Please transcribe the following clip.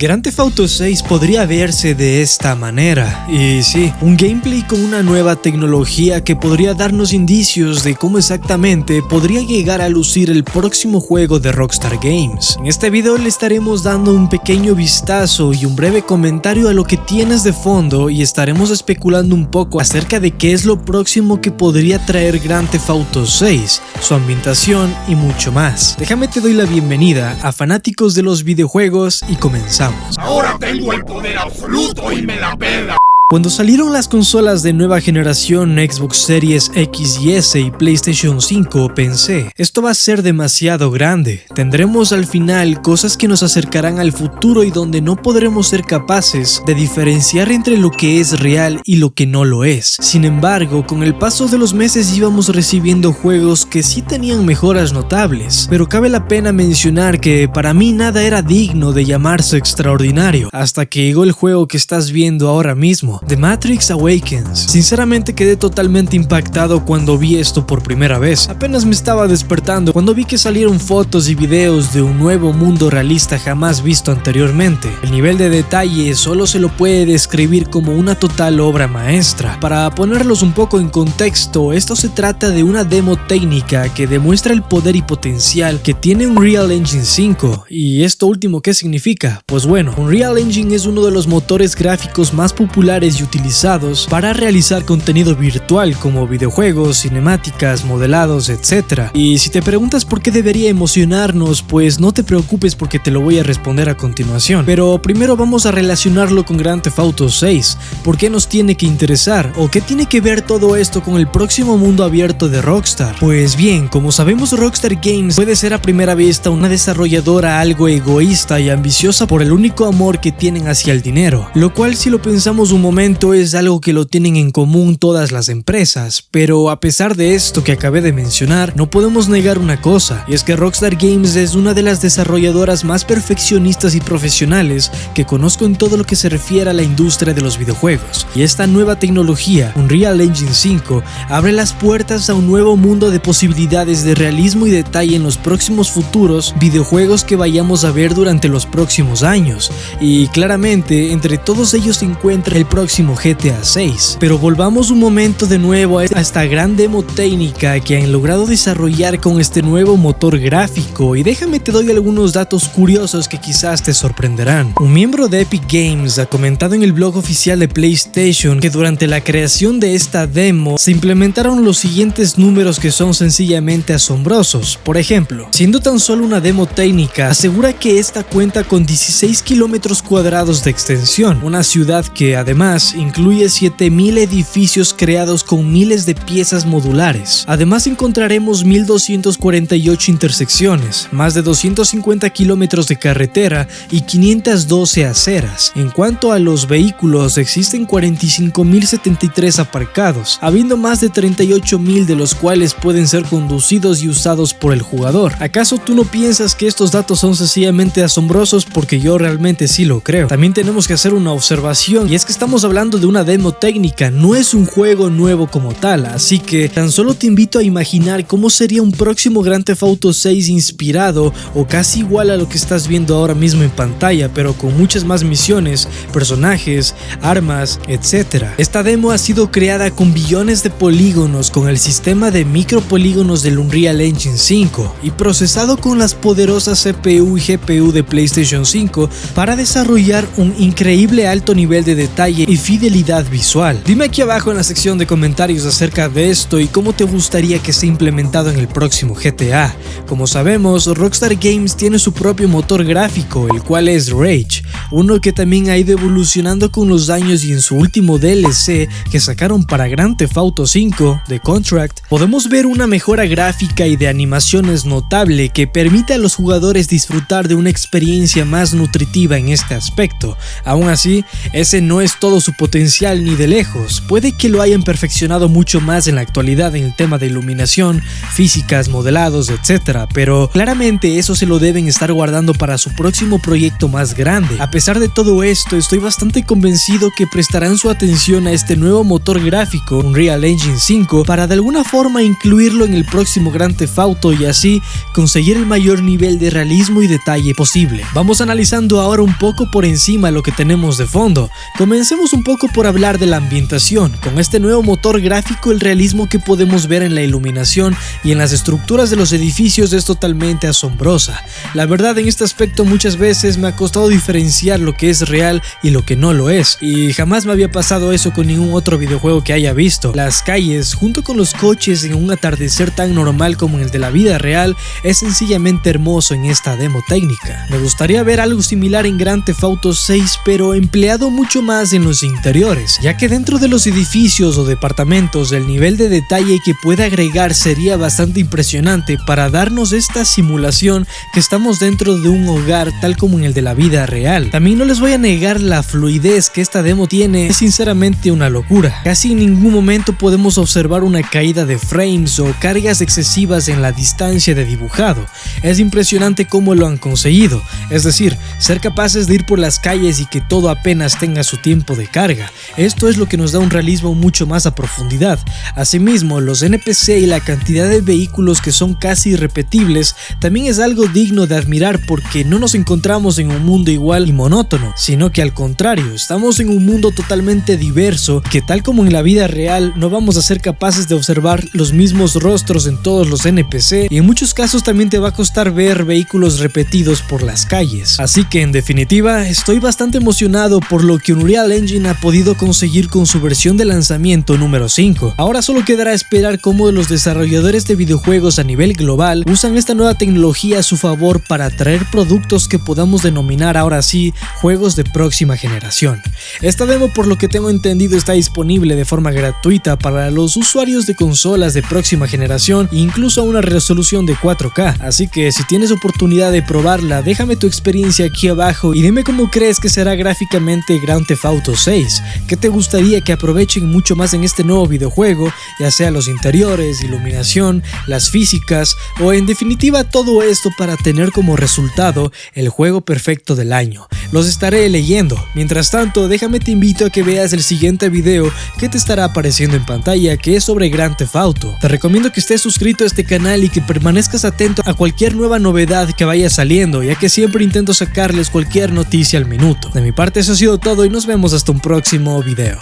Grand Theft Auto 6 podría verse de esta manera, y sí, un gameplay con una nueva tecnología que podría darnos indicios de cómo exactamente podría llegar a lucir el próximo juego de Rockstar Games. En este video le estaremos dando un pequeño vistazo y un breve comentario a lo que tienes de fondo y estaremos especulando un poco acerca de qué es lo próximo que podría traer Grand Theft Auto 6, su ambientación y mucho más. Déjame te doy la bienvenida a fanáticos de los videojuegos y comenzamos. Ahora tengo el poder absoluto y me la pela. Cuando salieron las consolas de nueva generación Xbox Series X y S y PlayStation 5, pensé, esto va a ser demasiado grande. Tendremos al final cosas que nos acercarán al futuro y donde no podremos ser capaces de diferenciar entre lo que es real y lo que no lo es. Sin embargo, con el paso de los meses íbamos recibiendo juegos que sí tenían mejoras notables, pero cabe la pena mencionar que para mí nada era digno de llamarse extraordinario, hasta que llegó el juego que estás viendo ahora mismo, The Matrix Awakens. Sinceramente quedé totalmente impactado cuando vi esto por primera vez. Apenas me estaba despertando cuando vi que salieron fotos y videos de un nuevo mundo realista jamás visto anteriormente. El nivel de detalle solo se lo puede describir como una total obra maestra. Para ponerlos un poco en contexto, esto se trata de una demo técnica que demuestra el poder y potencial que tiene Unreal Engine 5. ¿Y esto último qué significa? Pues bueno, Unreal Engine es uno de los motores gráficos más populares y utilizados para realizar contenido virtual como videojuegos, cinemáticas, modelados, etc. Y si te preguntas por qué debería emocionarnos, pues no te preocupes porque te lo voy a responder a continuación. Pero primero vamos a relacionarlo con Grand Theft Auto 6. ¿Por qué nos tiene que interesar? ¿O qué tiene que ver todo esto con el próximo mundo abierto de Rockstar? Pues bien, como sabemos, Rockstar Games puede ser a primera vista una desarrolladora algo egoísta y ambiciosa por el único amor que tienen hacia el dinero, lo cual si lo pensamos un momento es algo que lo tienen en común todas las empresas, pero a pesar de esto que acabé de mencionar, no podemos negar una cosa, y es que Rockstar Games es una de las desarrolladoras más perfeccionistas y profesionales que conozco en todo lo que se refiere a la industria de los videojuegos, y esta nueva tecnología, Unreal Engine 5, abre las puertas a un nuevo mundo de posibilidades de realismo y detalle en los próximos futuros videojuegos que vayamos a ver durante los próximos años, y claramente entre todos ellos se encuentra el próximo GTA 6. Pero volvamos un momento de nuevo a esta gran demo técnica que han logrado desarrollar con este nuevo motor gráfico, y déjame te doy algunos datos curiosos que quizás te sorprenderán. Un miembro de Epic Games ha comentado en el blog oficial de PlayStation que durante la creación de esta demo se implementaron los siguientes números que son sencillamente asombrosos. Por ejemplo, siendo tan solo una demo técnica, asegura que esta cuenta con 16 kilómetros cuadrados de extensión, una ciudad que además incluye 7000 edificios creados con miles de piezas modulares. Además encontraremos 1248 intersecciones, más de 250 kilómetros de carretera y 512 aceras. En cuanto a los vehículos, existen 45.073 aparcados, habiendo más de 38.000 de los cuales pueden ser conducidos y usados por el jugador. ¿Acaso tú no piensas que estos datos son sencillamente asombrosos? Porque yo realmente sí lo creo. También tenemos que hacer una observación, y es que estamos hablando de una demo técnica, no es un juego nuevo como tal, así que tan solo te invito a imaginar cómo sería un próximo Grand Theft Auto 6 inspirado o casi igual a lo que estás viendo ahora mismo en pantalla, pero con muchas más misiones, personajes, armas, etc. Esta demo ha sido creada con billones de polígonos con el sistema de micropolígonos del Unreal Engine 5 y procesado con las poderosas CPU y GPU de PlayStation 5 para desarrollar un increíble alto nivel de detalle y fidelidad visual. Dime aquí abajo en la sección de comentarios acerca de esto y cómo te gustaría que sea implementado en el próximo GTA. Como sabemos, Rockstar Games tiene su propio motor gráfico, el cual es Rage, uno que también ha ido evolucionando con los años, y en su último DLC que sacaron para Grand Theft Auto 5, The Contract, podemos ver una mejora gráfica y de animaciones notable que permite a los jugadores disfrutar de una experiencia más nutritiva en este aspecto. Aún así, ese no es todo su potencial ni de lejos, puede que lo hayan perfeccionado mucho más en la actualidad en el tema de iluminación, físicas, modelados, etc. Pero claramente eso se lo deben estar guardando para su próximo proyecto más grande. A pesar de todo esto, estoy bastante convencido que prestarán su atención a este nuevo motor gráfico, Unreal Engine 5, para de alguna forma incluirlo en el próximo Grand Theft Auto y así conseguir el mayor nivel de realismo y detalle posible. Vamos analizando ahora un poco por encima lo que tenemos de fondo. Comencemos un poco por hablar de la ambientación. Con este nuevo motor gráfico, el realismo que podemos ver en la iluminación y en las estructuras de los edificios es totalmente asombrosa. La verdad, en este aspecto muchas veces me ha costado diferenciar lo que es real y lo que no lo es, y jamás me había pasado eso con ningún otro videojuego que haya visto. Las calles junto con los coches en un atardecer tan normal como en el de la vida real es sencillamente hermoso en esta demo técnica. Me gustaría ver algo similar en Grand Theft Auto 6, pero empleado mucho más en los interiores, ya que dentro de los edificios o departamentos el nivel de detalle que puede agregar sería bastante impresionante para darnos esta simulación que estamos dentro de un hogar tal como en el de la vida real. También no les voy a negar la fluidez que esta demo tiene, es sinceramente una locura. Casi en ningún momento podemos observar una caída de frames o cargas excesivas en la distancia de dibujado. Es impresionante cómo lo han conseguido, es decir, ser capaces de ir por las calles y que todo apenas tenga su tiempo de carga. Esto es lo que nos da un realismo mucho más a profundidad. Asimismo, los NPC y la cantidad de vehículos que son casi irrepetibles también es algo digno de admirar, porque no nos encontramos en un mundo igual y monótono, sino que al contrario, estamos en un mundo totalmente diverso que, tal como en la vida real, no vamos a ser capaces de observar los mismos rostros en todos los NPC, y en muchos casos también te va a costar ver vehículos repetidos por las calles. Así que en definitiva, estoy bastante emocionado por lo que Unreal Engine ha podido conseguir con su versión de lanzamiento número 5. Ahora solo quedará esperar cómo los desarrolladores de videojuegos a nivel global usan esta nueva tecnología a su favor para traer productos que podamos denominar ahora sí juegos de próxima generación. Esta demo, por lo que tengo entendido, está disponible de forma gratuita para los usuarios de consolas de próxima generación e incluso a una resolución de 4K, así que si tienes oportunidad de probarla, déjame tu experiencia aquí abajo y dime cómo crees que será gráficamente Grand Theft Auto 6. ¿Qué te gustaría que aprovechen mucho más en este nuevo videojuego, ya sea los interiores, iluminación, las físicas o en definitiva todo esto para tener como resultado el juego perfecto del año? Los estaré leyendo. Mientras tanto, déjame te invito a que veas el siguiente video que te estará apareciendo en pantalla, que es sobre Grand Theft Auto. Te recomiendo que estés suscrito a este canal y que permanezcas atento a cualquier nueva novedad que vaya saliendo, ya que siempre intento sacarles cualquier noticia al minuto. De mi parte eso ha sido todo y nos vemos hasta un próximo video.